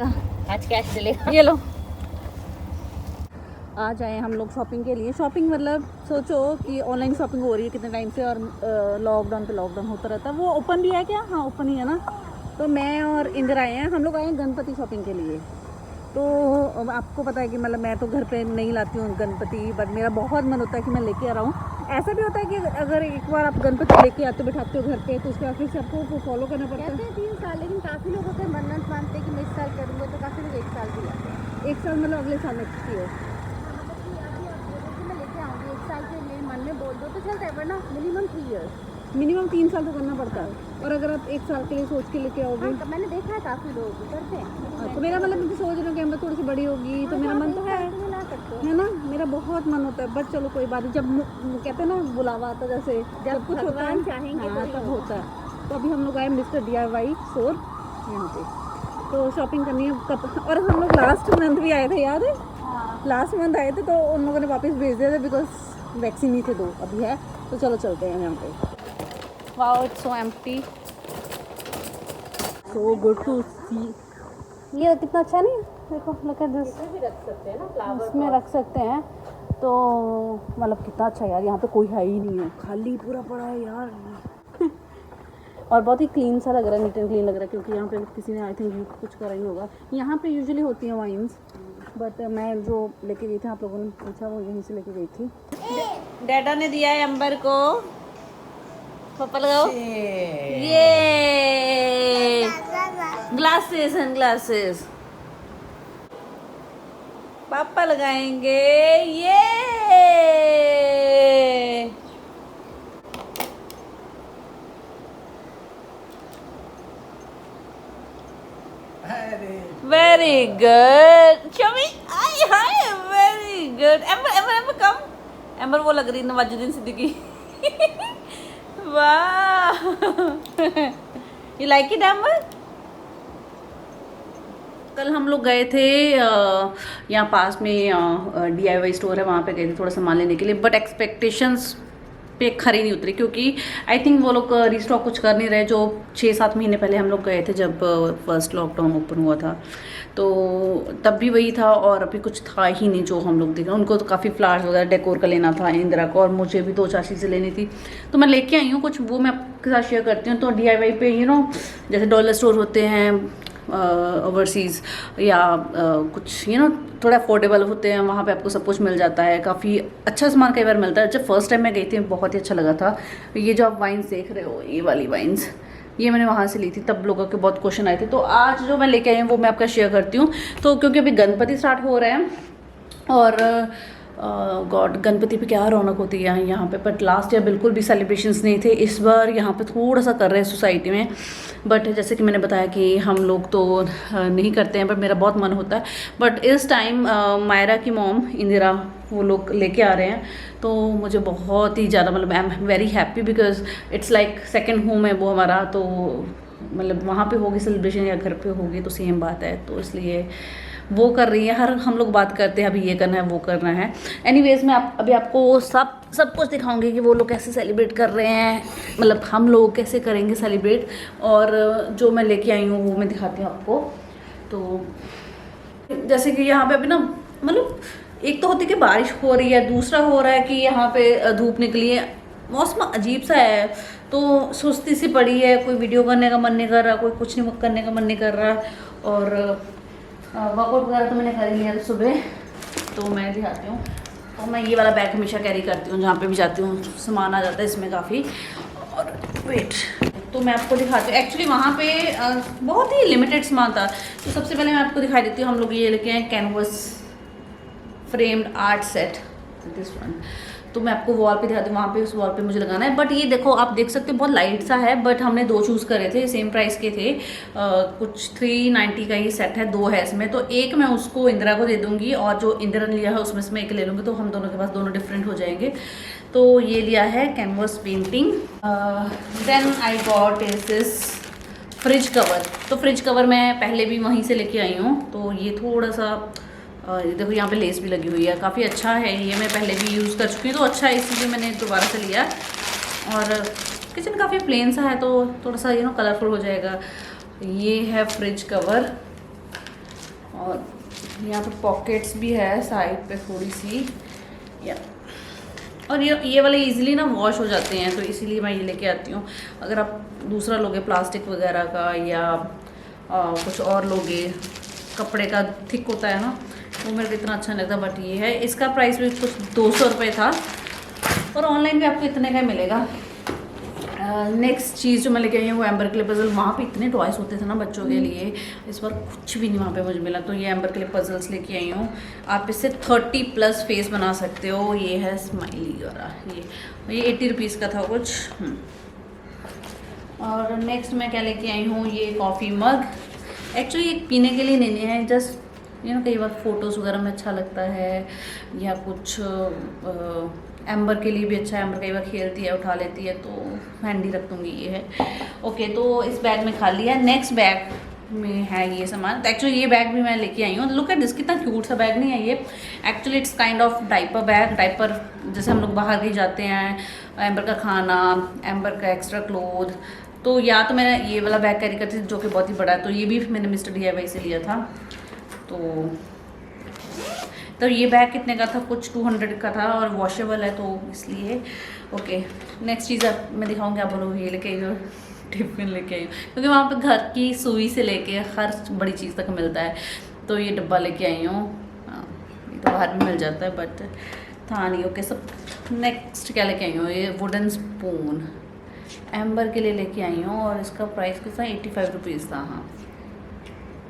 आज कैश चलेगा। ये लो, आज आए हम लोग शॉपिंग के लिए। शॉपिंग मतलब सोचो कि ऑनलाइन शॉपिंग हो रही है कितने टाइम से, और लॉकडाउन पे लॉकडाउन होता रहता है। वो ओपन भी है क्या? हाँ ओपन ही है ना। तो मैं और इंदिरा आए हैं, हम लोग आए हैं गणपति शॉपिंग के लिए। तो अब आपको पता है कि मतलब मैं तो घर पे नहीं लाती हूँ गणपति, बट मेरा बहुत मन होता है कि मैं लेके आ रहा हूँ। ऐसा भी होता है कि अगर एक बार आप गणपति लेके आते हो, बिठाते हो घर पे, तो उसके बाद फिर से आपको फॉलो करना पड़ता है। कहते हैं 3 साल, लेकिन काफ़ी लोग होते हैं मन्नत मानते हैं कि मैं इस साल करूँगा, तो काफ़ी लोग 1 साल भी लाते हैं। 1 साल मतलब अगले साल नेक्स्ट ईयर। मैं लेके आऊँगी 1 साल के, मेरे मन में बोल दो तो चलता है, वरना मिनिमम 3 ईयर्स। मिनिमम 3 साल तो करना पड़ता है। और अगर आप 1 साल के लिए सोच के लेके आओगे, हाँ, मैंने देखा है काफ़ी लोग करते हैं। तो मेरा मतलब मैं सोच रही हूँ कि मैं थोड़ी सी बड़ी होगी तो मेरा मन तो है ला सकते हो। है ना। मेरा बहुत मन होता है, बट चलो कोई बात नहीं। जब कहते हैं ना बुलावा आता है, जैसे जब कुछ होता है चाहेंगे हाँ, तभी तब होगा। होता है। तो अभी हम लोग आए मिस्टर DIY स्टोर यहाँ पे, तो शॉपिंग करनी है कब। और हम लोग लास्ट मंथ भी आए थे, याद है? लास्ट मंथ आए थे तो उन लोगों ने वापस भेज दिए थे बिकॉज वैक्सीन ही थे 2 अभी है। तो चलो चलते हैं यहाँ पे। Wow it's so empty, so good to see. ये कितना अच्छा नहीं है, देखो लुक एट दिस। इसमें भी रख सकते हैं ना फ्लावर। इसमें रख सकते हैं, तो मतलब कितना अच्छा यार। यहाँ पे कोई है ही नहीं है, खाली पूरा पड़ा है यार। और बहुत ही क्लीन सा लग रहा है, नीट एंड क्लीन लग रहा है, क्योंकि यहाँ पे किसी ने आई थिंक कुछ करा ही होगा। यहाँ पे यूजुअली होती हैं वाइन्स, बट मैं जो लेके गई थी, आप लोगों ने पूछा, वो यहीं से लेके गई थी। डैडा ने दिया है अंबर को, पापा लगाओ ये ग्लासेस एंड ग्लासेस, पापा लगाएंगे ये। वेरी गुड शमी, आई हाय, very good. Amber Amber Amber come. Amber वो लग रही नवाजुद्दीन सिद्दीकी। वाह, यू लाइक इट एम्बर? कल हम लोग गए थे यहाँ पास में DIY स्टोर है, वहाँ पे गए थे थोड़ा सामान लेने के लिए, बट एक्सपेक्टेशंस पे खरी नहीं उतरी, क्योंकि आई थिंक वो लोग रीस्टॉक कुछ कर नहीं रहे। जो 6-7 महीने पहले हम लोग गए थे जब फर्स्ट लॉकडाउन ओपन हुआ था, तो तब भी वही था, और अभी कुछ था ही नहीं जो हम लोग देखें। उनको तो काफ़ी फ्लावर्स वगैरह डेकोर का लेना था इंदिरा को, और मुझे भी 2-4 चीज़ें लेनी थी, तो मैं लेके आई हूँ कुछ, वो मैं आपके साथ शेयर करती हूँ। तो DIY पे जैसे डॉलर स्टोर होते हैं ओवरसीज़, या कुछ थोड़ा अफोर्डेबल होते हैं, वहाँ पे आपको सब कुछ मिल जाता है। काफ़ी अच्छा सामान कई बार मिलता है। जब फर्स्ट टाइम मैं गई थी बहुत ही अच्छा लगा था। ये जो आप वाइन्स देख रहे हो, ये वाली वाइन्स, ये मैंने वहाँ से ली थी, तब लोगों के बहुत क्वेश्चन आए थे। तो आज जो मैं लेके आई हूँ वो मैं आपका शेयर करती हूँ। तो क्योंकि अभी गणपति स्टार्ट हो रहे हैं, और गॉड गणपति पे क्या रौनक होती है यहाँ पे, बट लास्ट ईयर बिल्कुल भी सेलिब्रेशंस नहीं थे। इस बार यहाँ पे थोड़ा सा कर रहे हैं सोसाइटी में, बट जैसे कि मैंने बताया कि हम लोग तो नहीं करते हैं, बट मेरा बहुत मन होता है। बट इस टाइम मायरा की मॉम इंदिरा वो लोग लेके आ रहे हैं, तो मुझे बहुत ही ज़्यादा मतलब I am very happy, because it's like second home है वो हमारा। तो मतलब वहाँ पे होगी सेलिब्रेशन या घर पे होगी तो सेम बात है, तो इसलिए वो कर रही है। हर हम लोग बात करते हैं अभी ये करना है वो करना है। एनीवेज मैं अभी आपको सब कुछ दिखाऊंगी कि वो लोग कैसे सेलिब्रेट कर रहे हैं, मतलब हम लोग कैसे करेंगे सेलिब्रेट, और जो मैं लेके आई हूँ वो मैं दिखाती हूँ आपको। तो जैसे कि यहाँ पे अभी मतलब एक तो होती है कि बारिश हो रही है, दूसरा हो रहा है कि यहाँ पे धूप निकली है, मौसम अजीब सा है। तो सुस्ती सी पड़ी है, कोई वीडियो करने का मन नहीं कर रहा, कोई कुछ नहीं करने का मन नहीं कर रहा। और वर्कआउट वगैरह तो मैंने कर लिया सुबह। तो मैं दिखाती हूँ, तो मैं ये वाला बैग हमेशा कैरी करती हूँ, जहाँ पे भी जाती हूँ सामान आ जाता है इसमें काफ़ी। और वेट, तो मैं आपको दिखाती हूँ। एक्चुअली वहाँ पे बहुत ही लिमिटेड सामान था। तो सबसे पहले मैं आपको दिखाई देती हूँ, हम लोग ये लेके आए canvas framed art set, this one. तो मैं आपको वॉल पे दिखाती हूँ, वहाँ पे उस वॉल पे मुझे लगाना है। बट ये देखो आप देख सकते हो बहुत लाइट सा है, बट हमने 2 चूज़ करे थे, सेम प्राइस के थे। कुछ 390 का ये सेट है, 2 है इसमें। तो एक मैं उसको इंदिरा को दे दूँगी, और जो इंदिरा ने लिया है उसमें से मैं एक ले लूँगी, तो हम दोनों के पास दोनों डिफरेंट हो जाएंगे। तो ये लिया है canvas painting. Then I got is this fridge cover. तो फ्रिज कवर मैं पहले भी वहीं से लेके आई हूँ। तो ये थोड़ा सा देखो यहाँ पे लेस भी लगी हुई है, काफ़ी अच्छा है ये, मैं पहले भी यूज़ कर चुकी हूँ, तो अच्छा है, इसीलिए मैंने दोबारा से लिया। और किचन काफ़ी प्लेन सा है, तो थोड़ा सा कलरफुल हो जाएगा। ये है फ्रिज कवर, और यहाँ पे पॉकेट्स भी है साइड पे थोड़ी सी या, और ये वाले इजीली ना वॉश हो जाते हैं, तो इसीलिए मैं ये लेके आती हूँ। अगर आप दूसरा लोगे प्लास्टिक वगैरह का या कुछ और लोगे कपड़े का थिक होता है ना, वो मेरे को इतना अच्छा नहीं लगता। बट ये है, इसका प्राइस भी कुछ 200 रुपये था और ऑनलाइन भी आपको इतने का मिलेगा। नेक्स्ट चीज़ जो मैं लेके आई हूँ वो एम्बर के लिए पजल। वहाँ पे इतने टॉयस होते थे ना बच्चों के लिए, इस बार कुछ भी नहीं वहाँ पे मुझे मिला, तो ये एम्बर के लिए पजल्स लेके आई हूँ। आप इससे 30+ फेस बना सकते हो। ये है स्माइली वाला, ये 80 रुपीज़ का था कुछ। और नेक्स्ट मैं क्या लेके आई हूँ, ये कॉफ़ी मग। एक्चुअली ये पीने के लिए नहीं है, जस्ट कई बार फ़ोटोज़ वगैरह में अच्छा लगता है या कुछ एम्बर के लिए भी अच्छा है। एम्बर कई बार खेलती है, उठा लेती है, तो हैंडी रख दूँगी। ये है ओके। तो इस बैग में खाली है। नेक्स्ट बैग में है ये सामान। तो एक्चुअली ये बैग भी मैं लेके आई हूँ। लुक एट दिस, कितना क्यूट सा बैग नहीं है ये। Actually it's kind of diaper bag. Diaper जैसे हम लोग बाहर कहीं जाते हैं, एम्बर का खाना, एम्बर का एक्स्ट्रा क्लोथ, तो या तो मैं ये वाला बैग कैरी करती थी जो कि बहुत ही बड़ा है। तो ये भी मैंने मिस्टर DIY से लिया था। तो ये बैग कितने का था, कुछ 200 का था और वॉशेबल है, तो इसलिए ओके। नेक्स्ट चीज़ मैं दिखाऊंगी, आप बोलोगे ये लेके आई हो, टिफिन लेके आई हूँ, क्योंकि वहाँ पे घर की सुई से लेके हर बड़ी चीज़ तक मिलता है। तो ये डब्बा लेके आई हूँ। ये तो बाहर भी मिल जाता है बट था नहीं। ओके सब। नेक्स्ट क्या लेके आई हूँ, ये वुडन स्पून एम्बर के लिए लेके आई हूँ और इसका प्राइस कितना 85 रुपीज़ था। हाँ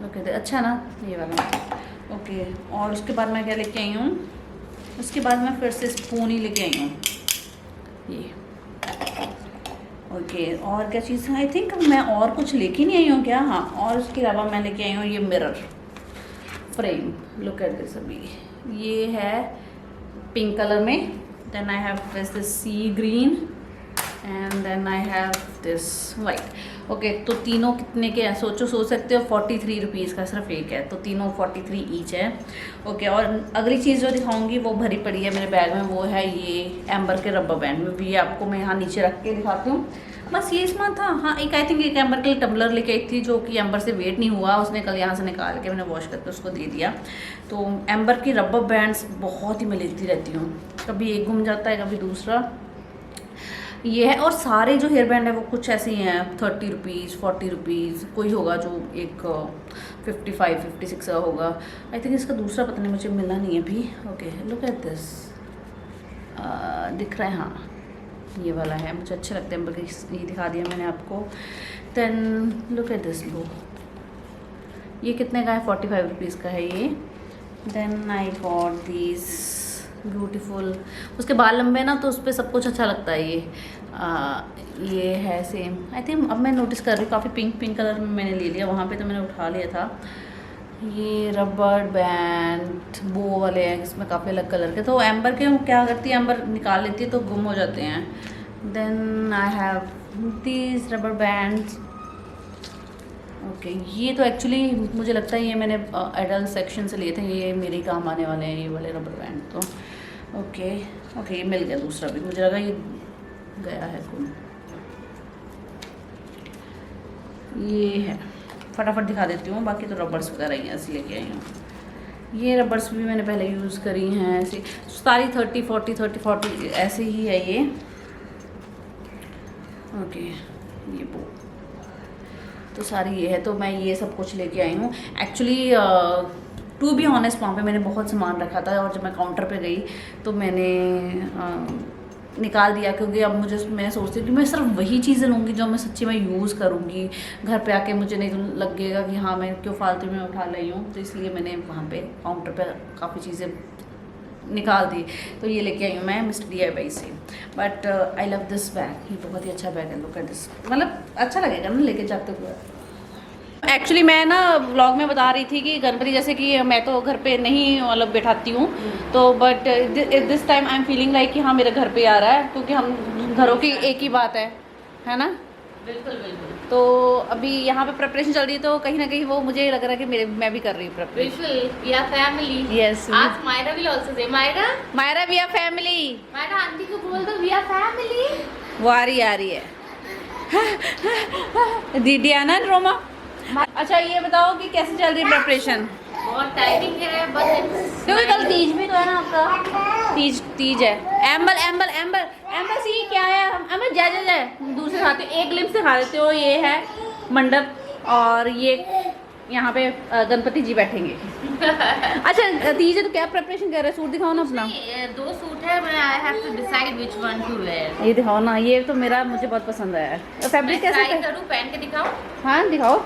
ओके, अच्छा ना ये वाला। ओके और उसके बाद मैं क्या लेके आई हूँ, उसके बाद मैं फिर से स्पून ही लेके आई हूँ ये। ओके और क्या चीज़ है, आई थिंक मैं और कुछ लेके नहीं आई हूँ क्या। हाँ, और उसके अलावा मैं लेके आई हूँ ये mirror frame. Look at this. अभी ये है पिंक कलर में, then I have this sea green and then I have this white. Okay तो तीनों कितने के हैं सोच सकते हो, 43 रुपीज़ का सिर्फ एक है, तो तीनों 43 ईच है। ओके और अगली चीज़ जो दिखाऊंगी वो भरी पड़ी है मेरे बैग में, वो है ये एम्बर के रबर बैंड में भी। आपको मैं यहाँ नीचे रख के दिखाती हूँ। बस ये सामान था। हाँ एक आई थिंक एक एम्बर के लिए टम्बलर लेके आई थी जो कि एम्बर से वेट नहीं हुआ, उसने कल यहाँ से निकाल के मैंने वॉश करके उसको दे दिया। तो एम्बर की रबर बैंड्स बहुत ही मैं लेती रहती हूँ, कभी एक गुम जाता है कभी दूसरा। ये है और सारे जो हेयर बैंड है वो कुछ ऐसे ही हैं, 30 रुपीज़ 40 रुपीज़, कोई होगा जो एक 55-56 का होगा। आई थिंक इसका दूसरा पता नहीं, मुझे मिला नहीं है अभी। ओके लुक एट दिस, दिख रहा है। हाँ ये वाला है, मुझे अच्छे लगते हैं बल्कि ये दिखा दिया मैंने आपको। देन लुक एट दिस लो, ये कितने का है, 45 रुपीज़ का है ये। Then I got this beautiful. उसके बाल लंबे ना तो उस पर सब कुछ अच्छा लगता है। ये है सेम आई थिंक, अब मैं नोटिस कर रही हूँ काफ़ी पिंक कलर में मैंने ले लिया, वहाँ पे तो मैंने उठा लिया था। ये रबर बैंड बो वाले हैं, इसमें काफ़ी अलग कलर के। तो एम्बर के क्या करती है, एम्बर निकाल लेती है तो गुम हो जाते हैं। Then I have these rubber bands. Okay ये तो एक्चुअली मुझे लगता है ये मैंने एडल्ट सेक्शन से लिए थे, ये मेरे काम आने वाले हैं ये वाले रबर बैंड। तो ओके ये मिल गया दूसरा भी, मुझे लगा ये गया है कोई। ये है, फटाफट दिखा देती हूँ, बाकी तो रबर्स वगैरह ही ऐसे लेके आई हूँ। ये रबर्स भी मैंने पहले यूज़ करी हैं ऐसे, सारी 30-40 ऐसे ही है ये। ओके ये वो तो सारी ये है, तो मैं ये सब कुछ लेके आई हूँ। एक्चुअली टू बी ऑनेस्ट वहाँ पे मैंने बहुत सामान रखा था और जब मैं काउंटर पे गई तो मैंने निकाल दिया, क्योंकि अब मैं सोचती हूँ कि मैं सिर्फ वही चीज़ें लूँगी जो मैं सच्ची में यूज़ करूँगी। घर पे आके मुझे नहीं तो लगेगा कि हाँ मैं क्यों फालतू में उठा रही हूँ, तो इसलिए मैंने वहाँ पे काउंटर पे काफ़ी चीज़ें निकाल दी। तो ये लेके आई हूँ मैं मिस्टर DIY से। But I love this bag, ये बहुत ही अच्छा बैग है। लुक एट दिस, मतलब अच्छा लगेगा ना लेके जाते हुए। एक्चुअली मैं ना व्लॉग में बता रही थी कि गणपति जैसे कि मैं तो घर पे नहीं मतलब बैठाती हूँ, तो but this time I am feeling like कि हाँ मेरे घर पे आ रहा है, क्योंकि हम घरों की एक ही बात है ना। बिल्कुल बिल्कुल। तो अभी यहाँ पे प्रिपरेशन चल रही है, तो कहीं ना कहीं वो मुझे लग रहा है कि मैं भी कर रही हूँ प्रिपरेशन। बिल्कुल, we are family. Yes. आज Myra will also say, Myra we are family. Myra aunty को बोल दो we are family. वो आ रही है दीदी आना रोमा। अच्छा ये बताओ कि कैसे चल रही है प्रिपरेशन। बहुत टाइमिंग है बस। क्योंकि कल तीज भी तो है ना आपका, तीज है। एम्बर एम्बर एम्बर एम्बर सी क्या है? एम्बर जय जय जय दूसरे खाते एक ग्लिम्स दिखा देते हो। ये है मंडप और ये यहाँ पे गणपति जी बैठेंगे। अच्छा तीज है तो क्या प्रिपरेशन कर रहे हैं? सूट दिखाओ ना अपना। ये 2 सूट है, मैं I have to decide which one to wear. ये दिखाओ ना, ये तो मुझे बहुत पसंद आया है। तो फैब्रिक कैसा ट्राई है? करूं, पहन के दिखाऊं? हाँ दिखाओ,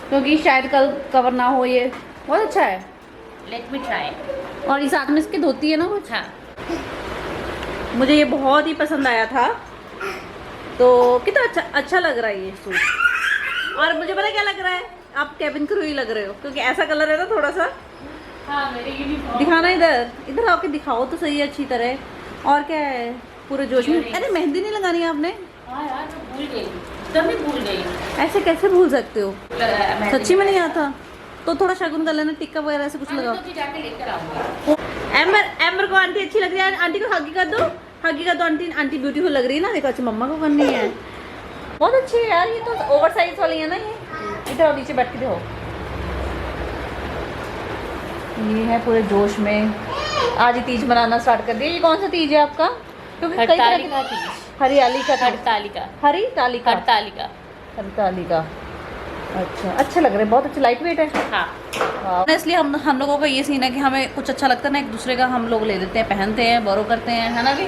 क्योंकि शायद कल कवर ना हो। ये बहुत अच्छा है। Let me try. और ये साथ में इसके धोती है ना कुछ। हाँ, मुझे ये बहुत ही पसंद आया था, तो कितना अच्छा लग रहा है ये सूट। और मुझे पता क्या लग रहा है, आप केबिन क्रू ही लग रहे हो, क्योंकि ऐसा कलर है ना थोड़ा सा। हाँ मेरे यूनिफॉर्म। दिखाना इधर आके दिखाओ तो सही है अच्छी तरह। और क्या है पूरे जोश में। अरे मेहंदी नहीं लगानी है आपने? हाँ यार मैं भूल गई, तभी भूल गई। ऐसे कैसे भूल सकते हो? मैं सच्ची में नहीं आता तो थोड़ा शगुन कर लेना, टिक्का वगैरह ऐसे कुछ लगाओ। तो जाके लेकर आऊंगा। एम्बर को आंटी अच्छी लग रही है। आंटी को हगी कर दो, हगी कर दो। आंटी ब्यूटीफुल लग रही है ना। देखो अच्छा मम्मा को करनी है। बहुत अच्छी है यार, ये तो ओवर साइज वाली है ना। ये इधर नीचे बैठ के देखो। ये है पूरे जोश में। आज ही तीज मनाना स्टार्ट कर दिया। ये कौन सा तीज है आपका? क्योंकि कई तरह हरतालिका तीज। हरियाली का तीज। हरतालिका। हरितालिका हरतालिका। हरतालिका। अच्छा लग रहा है, बहुत अच्छा लाइट वेट है। हाँ इसलिए हम लोगों का ये सीन है कि हमें कुछ अच्छा लगता है ना, एक दूसरे का हम लोग ले लेते हैं, पहनते हैं, बोरो करते हैं, है ना भी?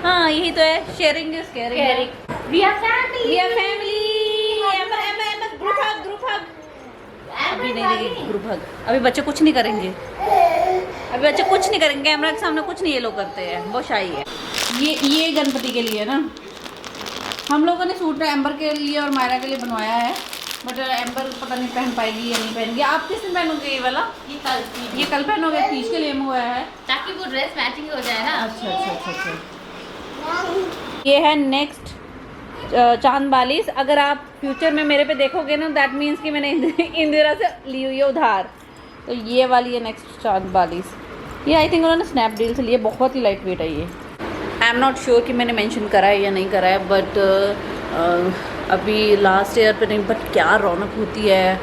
हाँ यही तो है, sharing is caring. We are family. We are family. Group hug. अभी नहीं देगी ग्रुप हग। अभी बच्चे कुछ नहीं करेंगे, कैमरा के सामने कुछ नहीं ये लोग करते हैं, बहुत शाई है। ये गणपति के लिए ना हम लोगों ने सूट एम्बर के लिए और मायरा के लिए बनवाया है, बट एम्बर पता नहीं पहन पाएगी या नहीं पहनेगी। आप किस दिन पहनोगे ये वाला? ये कल पहनोगे? तीज के लिए मंगवाया है ताकि वो ड्रेस मैचिंग हो जाए ना। अच्छा। ये है नेक्स्ट चांद बालिश। अगर आप फ्यूचर में मेरे पे देखोगे ना, दैट मीन्स कि मैंने इंदिरा से ली हुई है उधार। तो ये वाली है नेक्स्ट चांद बालिश। ये आई थिंक उन्होंने स्नैपडील से लिए, बहुत ही लाइट वेट है ये। आई एम नॉट श्योर कि मैंने मेंशन करा है या नहीं करा है, बट अभी लास्ट ईयर पे नहीं, बट क्या रौनक होती है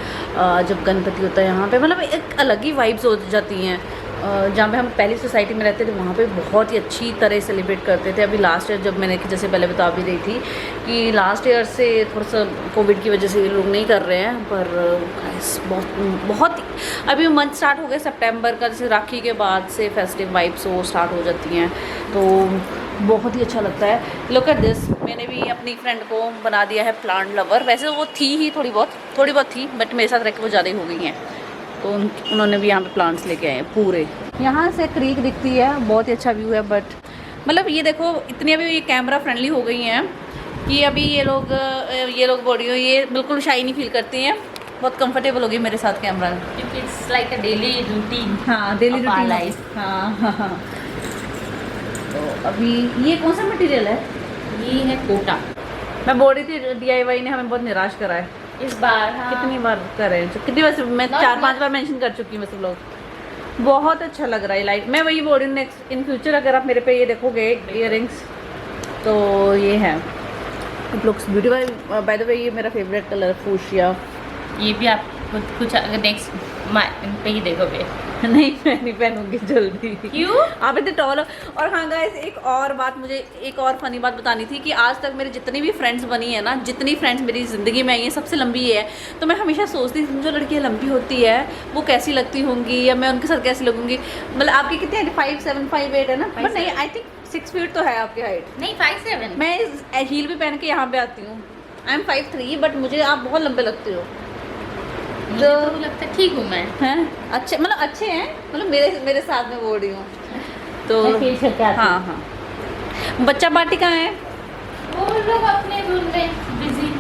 जब गणपति होता है यहाँ पे। मतलब एक अलग ही वाइब्स हो जाती हैं। जहाँ पे हम पहली सोसाइटी में रहते थे वहाँ पे बहुत ही अच्छी तरह सेलिब्रेट करते थे। अभी लास्ट ईयर जब मैंने जैसे पहले बता भी रही थी कि लास्ट ईयर से थोड़ा सा कोविड की वजह से ये लोग नहीं कर रहे हैं, पर गाइस बहुत अभी मंथ स्टार्ट हो गए सितंबर का, जैसे राखी के बाद से फेस्टिव वाइब्स वो स्टार्ट हो जाती हैं, तो बहुत ही अच्छा लगता है। लुक एट दिस, मैंने भी अपनी फ्रेंड को बना दिया है प्लांट लवर। वैसे वो थी ही थोड़ी बहुत थी, बट मेरे साथ रह के वो ज़्यादा ही हो गई हैं, तो उन्होंने भी यहाँ पे प्लांट्स लेके आए हैं पूरे। यहाँ से क्रीक दिखती है, बहुत ही अच्छा व्यू है। बट मतलब ये देखो इतनी अभी ये कैमरा फ्रेंडली हो गई हैं कि अभी ये लोग बॉडी ये बिल्कुल शाई नहीं फील करती हैं, बहुत कंफर्टेबल हो गई मेरे साथ कैमरा। क्योंकि it's like a daily routine. हाँ डेली रूटीन लाइफ। हाँ। तो अभी ये कौन सा मटेरियल है? ये है कोटा। मैं बोल रही थी DIY ने हमें बहुत निराश करा है इस बार। हाँ। कितनी बार करे, कितनी बार मैं 4-5 बार मेंशन कर चुकी हूँ मैं सब लोग। बहुत अच्छा लग रहा है लाइट। मैं वही बोल रही हूँ, नेक्स्ट इन फ्यूचर अगर आप मेरे पे ये देखोगे इयररिंग्स, तो ये है, it looks beautiful. By the way ये मेरा फेवरेट कलर फूशिया। ये भी आप कुछ अगर नेक्स्ट पे ही देखोगे। नहीं मैं नहीं पहनूंगी जल्दी। क्यों? आप इतने टॉल हो। और हाँ गाइस, एक और बात, मुझे एक और फनी बात बतानी थी कि आज तक मेरी जितनी भी फ्रेंड्स बनी है ना, जितनी फ्रेंड्स मेरी ज़िंदगी में आई है, सबसे लंबी ये है। तो मैं हमेशा सोचती थी जो लड़कियाँ लंबी होती है वो कैसी लगती होंगी, या मैं उनके साथ कैसी लगूंगी। मतलब आपकी कितनी है? 5'7", 5'8" है ना? बट नहीं, आई थिंक 6 फीट तो है आपकी हाइट। नहीं 5'7". मैं हील भी पहन के यहाँ पे आती हूँ। आई एम 5'3", बट मुझे आप बहुत लंबे लगते हो। मुझे तो लगता है ठीक हूँ मैं। हैं अच्छे, मतलब अच्छे हैं, मतलब मेरे साथ में बोल रही हूँ तो। हाँ बच्चा पार्टी कहाँ है? वो लोग अपने रूम में बिजी।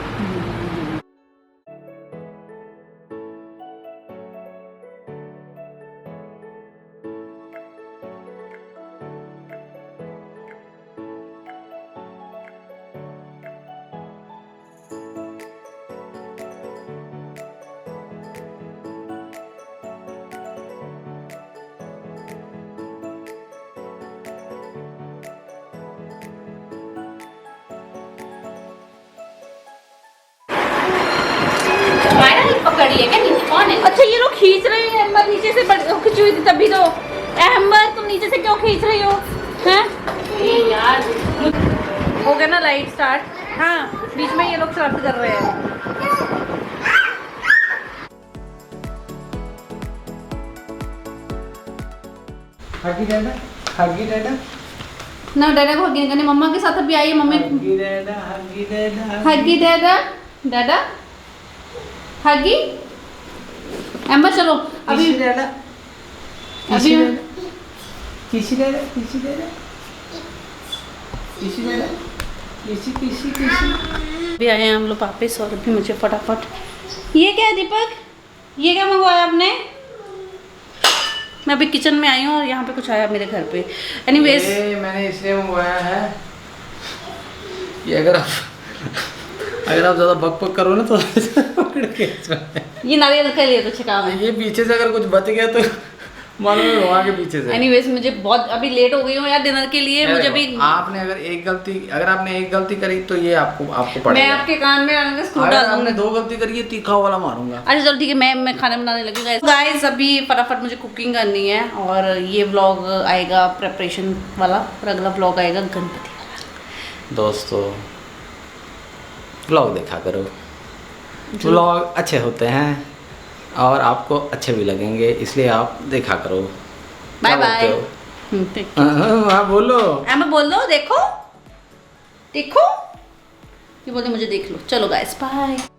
पकड़ी है क्या? नीचे कौन है? अच्छा ये लोग खींच रहे हैं, नीचे से हुई थी तभी तो। एम्बर तुम नीचे से क्यों खींच रही हो हैं? यार हो गया ना लाइट स्टार्ट। हाँ बीच में ये लोग शरारत कर रहे हैं। हगी डाडा, हगी डाडा, ना डैडा को हगी करने, मम्मा के साथ अभी आई है मम्मी। हगी डाडा, हगी डाडा, हगी डैडा, डैडा हगी। एम्बर चलो अभी किसी डाडा, अभी किसी डाडा, किसी डाडा, किसी डाडा, किसी किसी किसी। अभी आए हैं हम लोग वापस और अभी मुझे फटाफट। ये क्या है दीपक, ये क्या मंगवाया आपने? मैं अभी किचन में आई हूँ और यहाँ पे कुछ आया मेरे घर पे। एनीवेज ये मैंने इसलिए मंगवाया है कि अगर आप ज़्यादा बक बक करो ना तो पकड़ के ये नारियल के लिए तो अच्छा काम है। ये पीछे से अगर कुछ बच गया तो मालूम है वहाँ के पीछे से। एनीवेज मुझे बहुत अभी लेट हो गई हूँ यार डिनर के लिए। मुझे अभी आपने अगर आपने एक गलती करी तो ये आपको मैं पड़ेगा। आपके कान में स्क्रू अगर डाल आपने दूंगी। 2 गलती करी है तीखा वाला मारूंगा। अच्छा चलो ठीक है, मैं खाना बनाने लगी गाइस। अभी फटाफट मुझे कुकिंग करनी है और ये व्लॉग आएगा प्रेपरेशन वाला और अगला व्लॉग आएगा गणपति वाला। दोस्तों व्लॉग देखा करो, व्लॉग अच्छे होते हैं और आपको अच्छे भी लगेंगे, इसलिए आप देखा करो। बाय क्या बाय। बोलते हो? हाँ बोलो। मैं बोल दो देखो देखो, ये बोलते मुझे देख लो। चलो गाइस बाय।